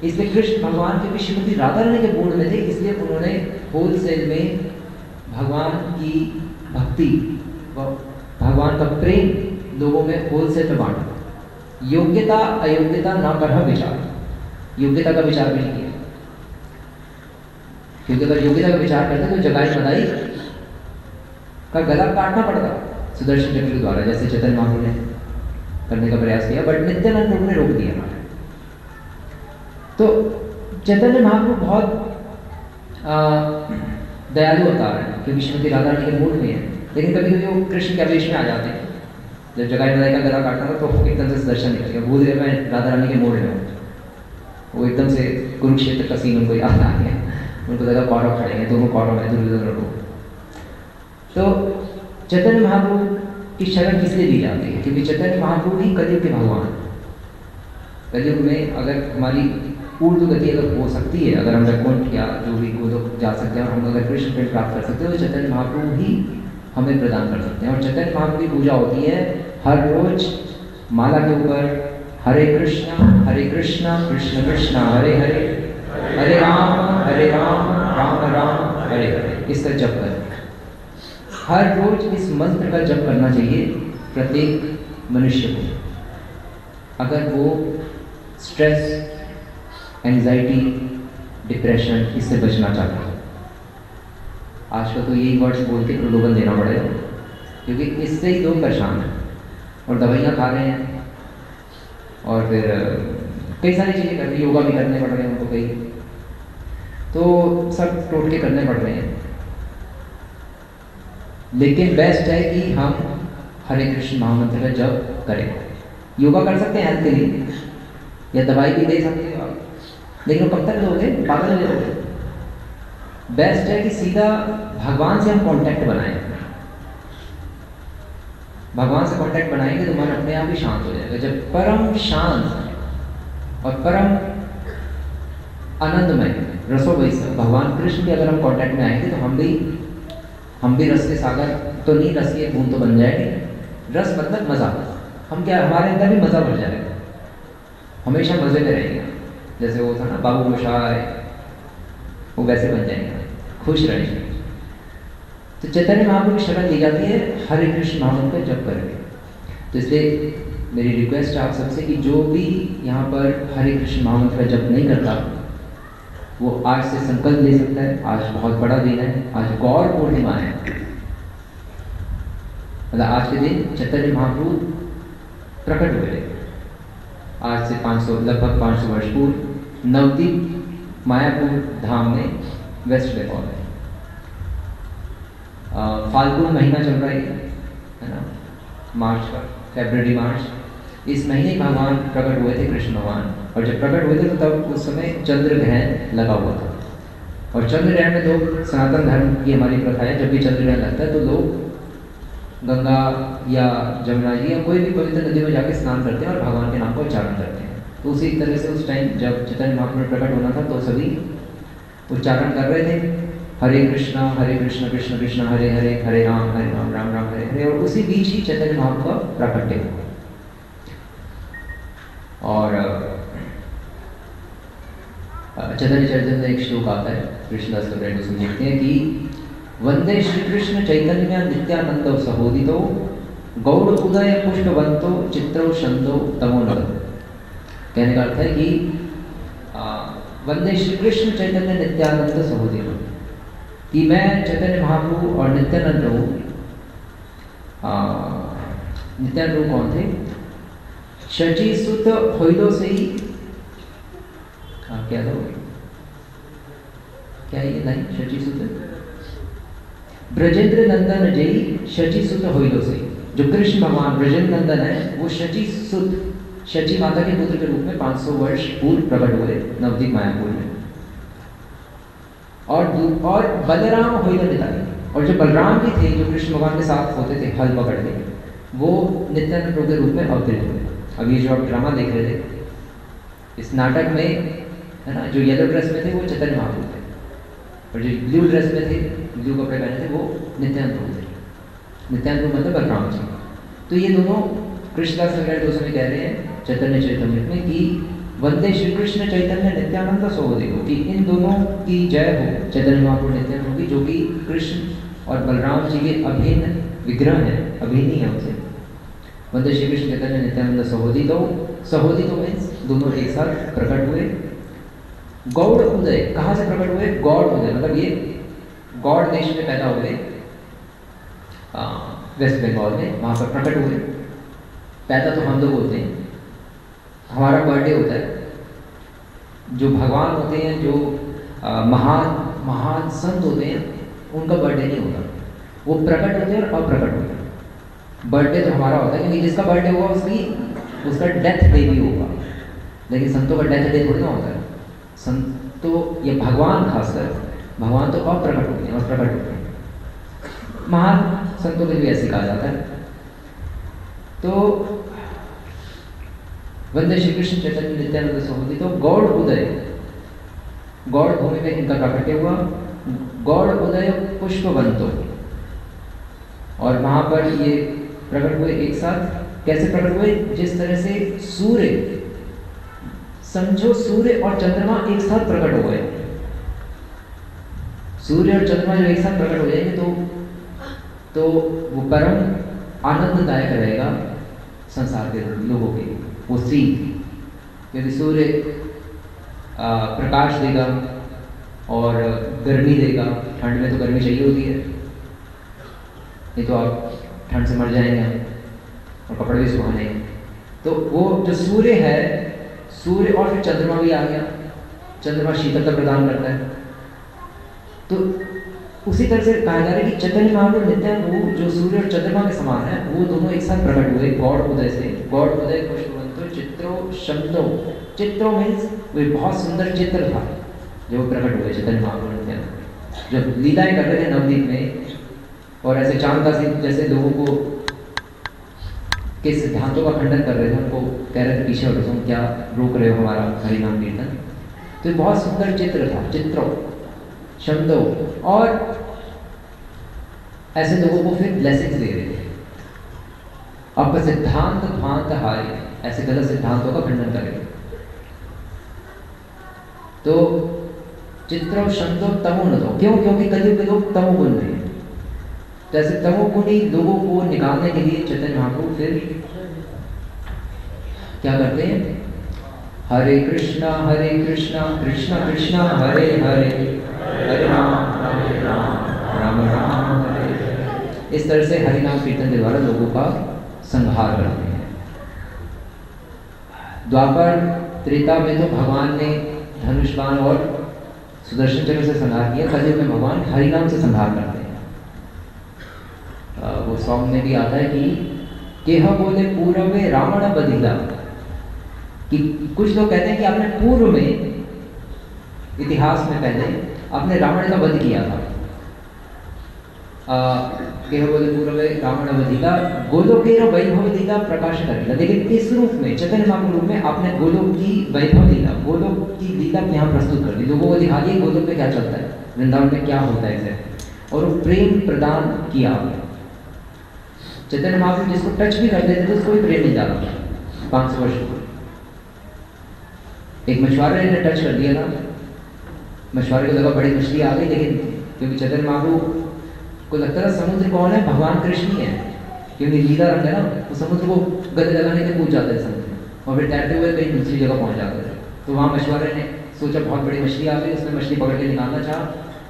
इसलिए कृष्ण भगवान क्योंकि श्रीमती राधा रानी के मूड में थे, इसलिए उन्होंने होलसेल में भगवान की भक्ति व भगवान का प्रेम लोगों में होलसेल में बांटा। योग्यता अयोग्यता ना कर विचार, योग्यता का विचार भी नहीं किया, क्योंकि अगर योग्यता का विचार करते तो जगाई मदाई का गला काटना पड़ता सुदर्शन चक्र के द्वारा, जैसे चैतन्य महाप्रभु ने करने का प्रयास किया, बट नित्यानंद प्रभु ने रोक दिया। तो चैतन्य महाप्रभु बहुत दयालु अवतार है, क्योंकि श्रीमती राधा रानी के मूड में है, लेकिन कभी कभी वो कृष्ण के आवेश में आ जाते हैं। जब जगाई मदाई का गला काटना था तो एकदम से सुदर्शन निकल गया, भूल गए मैं राधा रानी के मूड में हूँ। वो एकदम से कुरुक्षेत्र का सीन उनको याद आ गया, उनको लगा कौरव खड़े हैं, दोनों कौरव हैं, दुर्योधन और तो चैतन्य महाप्रभु की शरण किस लिए दी जाती है? क्योंकि चैतन्य महाप्रभु ही कलयुग के भगवान। कलयुग में अगर हमारी ऊर्ध्व गति अगर हो सकती है, अगर हम वैकुंठ या जो भी गोलोक जा सकते हैं और हम अगर कृष्ण प्रेम प्राप्त कर सकते हैं, तो चैतन्य महाप्रभु ही हमें प्रदान कर सकते हैं। और चैतन्य महाप्रभु की पूजा होती है हर रोज माला के ऊपर हरे कृष्णा कृष्ण कृष्ण हरे हरे, हरे राम राम राम हरे हरे, इसका जप करें। हर रोज इस मंत्र का जप करना चाहिए प्रत्येक मनुष्य को, अगर वो स्ट्रेस, एंजाइटी, डिप्रेशन इससे बचना चाहता है। आजकल तो यही वर्ड्स बोल के प्रलोभन देना पड़ेगा, क्योंकि इससे ही लोग परेशान हैं और दवाइयाँ खा रहे हैं, और फिर कई सारी चीज़ें कर रही, योगा भी करने पड़ रहे हैं उनको, कई तो सब टोटके करने पड़ रहे हैं। लेकिन बेस्ट है कि हम हरे कृष्ण महामंत्र का जप करें। योगा कर सकते हैं हेल्थ के लिए, या दवाई भी दे सकते हैं आप, लेकिन वो कब तक लोगे, पागल हो जाओगे। बेस्ट है कि सीधा भगवान से हम कांटेक्ट बनाएं। भगवान से कांटेक्ट बनाएंगे तो मन अपने आप ही शांत हो जाएगा। जब परम शांत और परम आनंदमय रसोमय से भगवान कृष्ण के अगर हम कांटेक्ट में आएंगे, तो हम भी रस के सागर तो नहीं, रस की एक बूंद तो बन जाएगी। रस मतलब मज़ा, हम क्या, हमारे अंदर भी मज़ा भर जाएगा, हमेशा मज़े में रहेंगे। जैसे वो था ना बाबू मोशाय, वो वैसे बन जाएंगे, खुश रहेंगे। तो चैतन्य महाप्रभु की शरण दी जाती है हरे कृष्ण महामंत्र का जप करके। तो इसलिए मेरी रिक्वेस्ट है आप सबसे कि जो भी यहाँ पर हरे कृष्ण महामंत्र का जप नहीं करता, वो आज से संकल्प ले सकता है। आज बहुत बड़ा दिन है, आज गौर पूर्णिमा है, मतलब आज के दिन चैतन्य महाप्रभु प्रकट हुए। आज से 500 लगभग 500 वर्ष पूर्व नवद्वीप मायापुर धाम में वेस्ट बंगाल है। फाल्गुन महीना चल रहा है ना, मार्च का, फरवरी मार्च, इस महीने भगवान प्रकट हुए थे कृष्ण भगवान। और जब प्रकट हुए थे तो तब उस समय चंद्र ग्रहण लगा हुआ था। और चंद्र ग्रहण में लोग, सनातन धर्म की हमारी प्रथा है, जब भी चंद्र ग्रहण लगता है तो लोग गंगा या जमुना जी या कोई भी पवित्र नदी में जाके स्नान करते हैं और भगवान के नाम का उच्चारण करते हैं। तो उसी तरह से उस टाइम जब चैतन्य महाप्रभु प्रकट होना था तो सभी उच्चारण कर रहे थे, हरे कृष्ण कृष्ण कृष्ण हरे हरे, हरे राम राम राम हरे हरे। और उसी बीच ही चैतन्य महाप्रभु का प्राकट्य हुआ। और चैतन्य चरित्र में एक श्लोक आता है, कृष्णदास कविराज उसमें लिखते हैं कि वंदे श्री कृष्ण चैतन्य नित्यानंद सहोदितो गौड़ उदय पुष्पवंतो चित्रो शंदो तमोनद। कहने का अर्थ है कि वंदे श्री कृष्ण चैतन्य नित्यानंद सहोदितो, कि मैं चैतन्य महाप्रभु और नित्यानंद प्रभु, नित्यानंद प्रभु कौन थे? शची सुत होइलो से ही, क्या था क्या ये नहीं, शची सुत ब्रजेंद्र नंदन जय शची सुत होइलो से। जो कृष्ण भगवान ब्रजेंद्र नंदन है वो शची सुत, शची माता के पुत्र के रूप में 500 वर्ष पूर्व प्रकट हुए नवदीप मायापुर में। और बलराम होइलो निताई, और जो बलराम जी थे जो कृष्ण भगवान के साथ होते थे हल पकड़ के, वो नित्यानंद प्रभु के रूप में अवतरित हुए। अभी ये जो आप ड्रामा देख रहे थे, इस नाटक में है ना, जो येलो ड्रेस में थे वो चैतन्य महाप्रभु थे, और जो ब्लू ड्रेस में थे, ब्लू कपड़े पहने थे, वो नित्यानंद प्रभु थे। नित्यानंद प्रभु मतलब बलराम जी। तो ये दोनों कृष्णदास कविराज दो समय कह रहे हैं चैतन्य चरितमृत में कि वंदे श्री कृष्ण चैतन्य नित्यानंद सहोदितो, कि इन दोनों की जय हो, चैतन्य महाप्रभु नित्यानंद प्रभु की, जो कि कृष्ण और बलराम जी के अभिन्न विग्रह हैं, अभिन्न है उनसे। वंदे श्री कृष्ण चैतन्य नित्यानंद सहोदितो, सहोदितो मीन्स दोनों एक साथ प्रकट हुए। गौड़ उदय, कहाँ से प्रकट हुए? गौड़ उदय मतलब ये गौड़ देश में पैदा हुए, वेस्ट बंगाल में, वहाँ पर प्रकट हुए। पैदा तो हम लोग होते हैं, हमारा बर्थडे होता है, जो भगवान होते हैं, जो महान महान संत होते हैं, उनका बर्थडे नहीं होता, वो प्रकट होते हैं और अप्रकट होते हैं। बर्थडे तो हमारा होता है क्योंकि जिसका बर्थडे होगा उसका डेथ डे भी होगा, लेकिन संतों का डेथ डे थोड़ी ना होता है। संत तो ये भगवान, खासकर भगवान तो अप्रकट होते हैं और प्रकट होते हैं, महान संतों के भी ऐसे कहा जाता है। तो वंदे श्री कृष्ण चैतन्य नित्यानंद सहोदितो गौड़ उदय, गौड़ भूमि में इनका प्राकट्य हुआ। गौड़ उदय पुष्पवंतो, और वहां पर ये प्रकट हुए एक साथ। कैसे प्रकट हुए? जिस तरह से सूर्य, समझो सूर्य और चंद्रमा एक साथ प्रकट हो गए। सूर्य और चंद्रमा जब एक साथ प्रकट हो जाएंगे तो वो परम आनंददायक रहेगा संसार के लोगों के, वो सी, क्योंकि सूर्य प्रकाश देगा और गर्मी देगा। ठंड में तो गर्मी चाहिए होती है, नहीं तो आप ठंड से मर जाएंगे और कपड़े भी सुखाने हैं। तो वो जो सूर्य है, सूर्य और फिर चंद्रमा भी आ गया, चंद्रमा शीतलता प्रदान करता है। तो उसी तरह से कहा जा रहा है कि चैतन्य महाप्रभु नित्यानंद जो सूर्य और चंद्रमा के समान है, वो दोनों एक साथ प्रकट हुए गौड़ उदय से। गौड़ उदय पुष्पवंतो चित्रो शब्दो, चित्रो मीन्स वो बहुत सुंदर चित्र था जो प्रकट हुए चैतन्य महाप्रभु नित्यानंद, जब लीलाएं कर रहे थे नवदीप में, और ऐसे चांदासी जैसे लोगों को के सिद्धांतों का खंडन कर रहे थे, उनको कह रहे थे पीछे हटो, तुम क्या रोक रहे हो हमारा हरिनाम कीर्तन। तो बहुत सुंदर चित्र था, चित्रो शब्दों, और ऐसे लोगों को फिर ब्लेसिंग्स दे रहे थे। आपका सिद्धांत भांत हारे, ऐसे गलत सिद्धांतों का खंडन करेंगे। तो चित्रो शब्दों तमोन दो, क्यों? क्योंकि कलयुग के लोग तमोगुण में, जैसे तमोगुणी लोगों को निकालने के लिए चैतन्य महाप्रभु फिर क्या करते हैं? हरे कृष्णा कृष्णा कृष्णा हरे हरे, हरे राम राम राम हरे। इस तरह से हरिनाम कीर्तन के द्वारा लोगों का संहार करते हैं। द्वापर त्रेता में तो भगवान ने धनुष बाण और सुदर्शन चक्र से संहार किया, कलयुग में भगवान हरिनाम से संहार करते हैं। वो सॉन्ग में भी आता है कि केह बोले पूर्व में रावण बधिला, कि कुछ लोग कहते हैं कि आपने पूर्व में, इतिहास में पहले आपने रावण का वध किया था। केह बोले पूर्व में रावण बधिला गोलोकेर वैभव लीला प्रकाश करेगा। लेकिन इस रूप में, चैतन्य महाप्रभु रूप में आपने गोलोक की वैभव लीला, गोलोक की लीला यहाँ प्रस्तुत कर दी, लोगों को दिखा दिया गोलोक में क्या चलता है, वृंदावन में क्या होता है इसे, और वो प्रेम प्रदान किया आपने। चैतन्य महाप्रभु जिसको टच भी करते थे तो उसको भी प्रेम मिल जाता था। 500 वर्ष को एक मछुआरे ने टच कर दिया था, मछुआरे को लगा बड़ी मछली आ गई, लेकिन क्योंकि चैतन्य महाप्रभु को लगता था समुद्र कौन है, भगवान कृष्ण ही है, क्योंकि नीला रंग है ना, तो समुद्र को गले लगाने के पूछ जाते थे समुद्र, और फिर तैरते हुए कहीं दूसरी जगह पहुंच जाते थे। तो वहाँ मछुआरे ने सोचा बहुत बड़ी मछली आ गई, उसने मछली पकड़ के निकालना चाहा,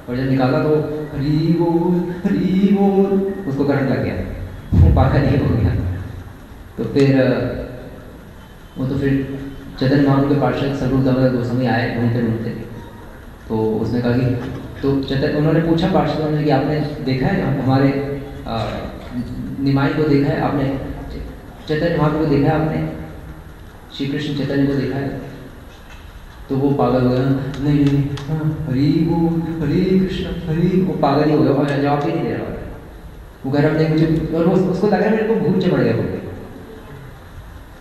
और जब निकाला तो हरी बोल उसको करंट लग गया, वो पागल ही हो गया। तो फिर चैतन्य महाप्रभु के पार्षद स्वरूप दामोदर गोस्वामी आए ढूंढते ढूंढते, तो उसने कहा कि, तो उन्होंने पूछा पार्षदों ने कि आपने देखा है हमारे निमाई को देखा है आपने, चैतन्य महाप्रभु को देखा है आपने, श्री कृष्ण चैतन्य को देखा है? तो वो पागल हो गया, नहीं हरी बोल हरे कृष्ण हरी, वो पागल ही हो गया, और जवाब ही नहीं दे रहा। वो कह रहा नहीं मुझे, और उसको लग रहा है मेरे को भूत चढ़ गया बोल।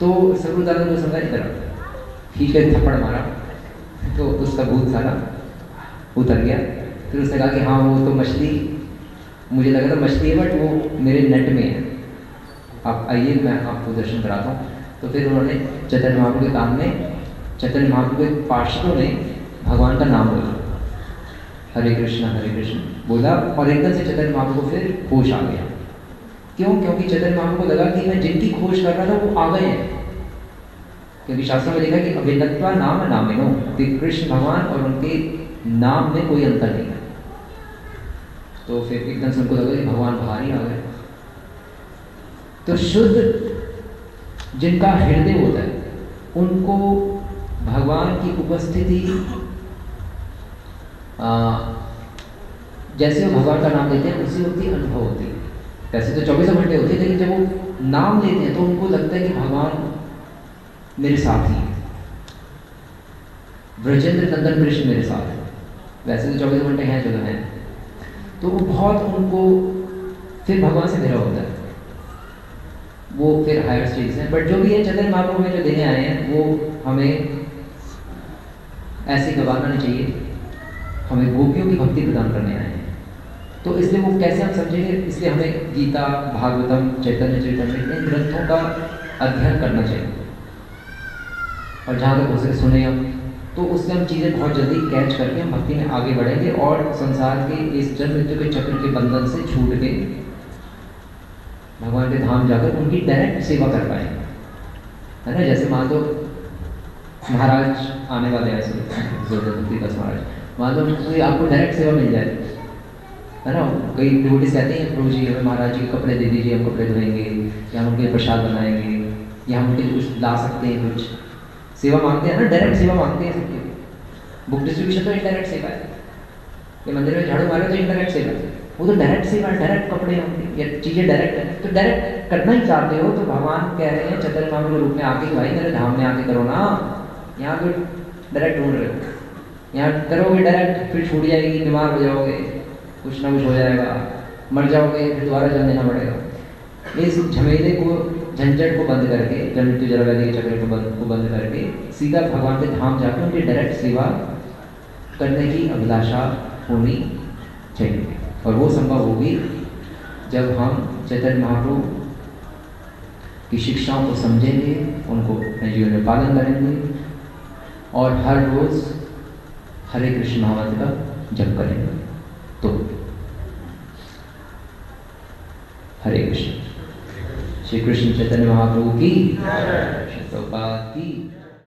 तो स्वरूप दामोदर गोस्वामी की तरह खींच कर थप्पड़ मारा, तो उसका भूत सारा उतर गया। फिर उसने कहा कि हाँ वो तो मछली, मुझे लगा था मछली है बट वो मेरे नेट में है, आप आइए मैं आपको दर्शन कराता हूँ। तो फिर उन्होंने चैतन्य महाप्रभु के कान में, चैतन्य महाप्रभु के पार्षदों ने भगवान का नाम बोला, हरे कृष्ण बोला, और एकदम से चैतन्य महाप्रभु को फिर होश आ गया। क्यों? क्योंकि चैतन्य महाप्रभु को लगा कि मैं जिनकी खोज कर रहा था वो आ गए हैं, क्योंकि शास्त्रों में लिखा कि अभिन्नत्वा नाम नामिनो, कृष्ण भगवान और उनके नाम में कोई अंतर नहीं है। तो फिर एकदम से उनको लगा कि भगवान बाहर ही आ गए। तो शुद्ध जिनका हृदय होता है उनको भगवान की उपस्थिति, जैसे वो भगवान का नाम लेते हैं उसी वक्त ही अनुभव होती है। वैसे तो 24 घंटे होते हैं, लेकिन जब वो नाम लेते हैं तो उनको लगता है कि भगवान मेरे साथ ही है, ब्रजेंद्र नंदन कृष्ण मेरे साथ है। वैसे तो 24 घंटे हैं, चलो हैं, तो वो बहुत उनको फिर भगवान से घिरा होता है, वो फिर हायर स्टेज है। बट जो भी है चैतन्य महाप्रभु में जो देने आए हैं वो हमें ऐसे गवाना नहीं चाहिए, हमें गोपियों की भक्ति प्रदान करने आए हैं। तो इसलिए वो कैसे हम समझेंगे, इसलिए हमें गीता, भागवतम, चैतन्य चरितामृत इन ग्रंथों का अध्ययन करना चाहिए, और जहाँ तक हो सके सुने हम, तो उससे हम चीज़ें बहुत जल्दी कैच करके हम भक्ति में आगे बढ़ेंगे और संसार के इस जन्म मृत्यु के चक्र के बंधन से छूट के भगवान के धाम जाकर उनकी डायरेक्ट सेवा कर पाएंगे, है ना। जैसे मान लो महाराज आने वाले हैं, महाराज मान लो कोई आपको डायरेक्ट सेवा मिल जाए, है ना। कई डिवोटीज कहते हैं प्रभु जी हमें महाराज जी के कपड़े दे दीजिए, हम कपड़े धोएंगे, या हम उनके प्रसाद बनाएंगे, या हम उनके लिए कुछ ला सकते हैं, कुछ सेवा मांगते हैं ना, डायरेक्ट सेवा मांगते हैं सबके। बुक डिस्ट्रीब्यूशन तो इनडायरेक्ट सेवा है, ये मंदिर में झाड़ू मारे तो इनडायरेक्ट सेवा है, वो तो डायरेक्ट सेवा, डायरेक्ट कपड़े होंगे, ये चीज़ें डायरेक्ट है। तो डायरेक्ट करना ही चाहते हो तो भगवान कह रहे हैं चैतन्य महाप्रभु के रूप में आके, भाई मेरे धाम में आके करो ना, यहाँ तो डायरेक्ट ढूंढ रहे हो, यहाँ करोगे डायरेक्ट फिर छूट जाएगी, बीमार हो जाओगे, कुछ ना कुछ हो जाएगा, मर जाओगे, फिर दोबारा जन्म लेना पड़ेगा। इस झमेले को, झंझट को बंद करके, जन्म मृत्यु जरा व्याधि के चक्र को बंद करके सीधा भगवान के धाम जाकर उनकी डायरेक्ट सेवा करने की अभिलाषा होनी चाहिए, और वो संभव होगी जब हम चैतन्य महाप्रभु की शिक्षाओं को समझेंगे, उनको अपने जीवन में पालन करेंगे, और हर रोज़ हरे कृष्ण महामंत्र का जप करेंगे। तो हरे कृष्ण। श्री कृष्ण चैतन्य महाप्रभु की, श्री प्रभुपाद की।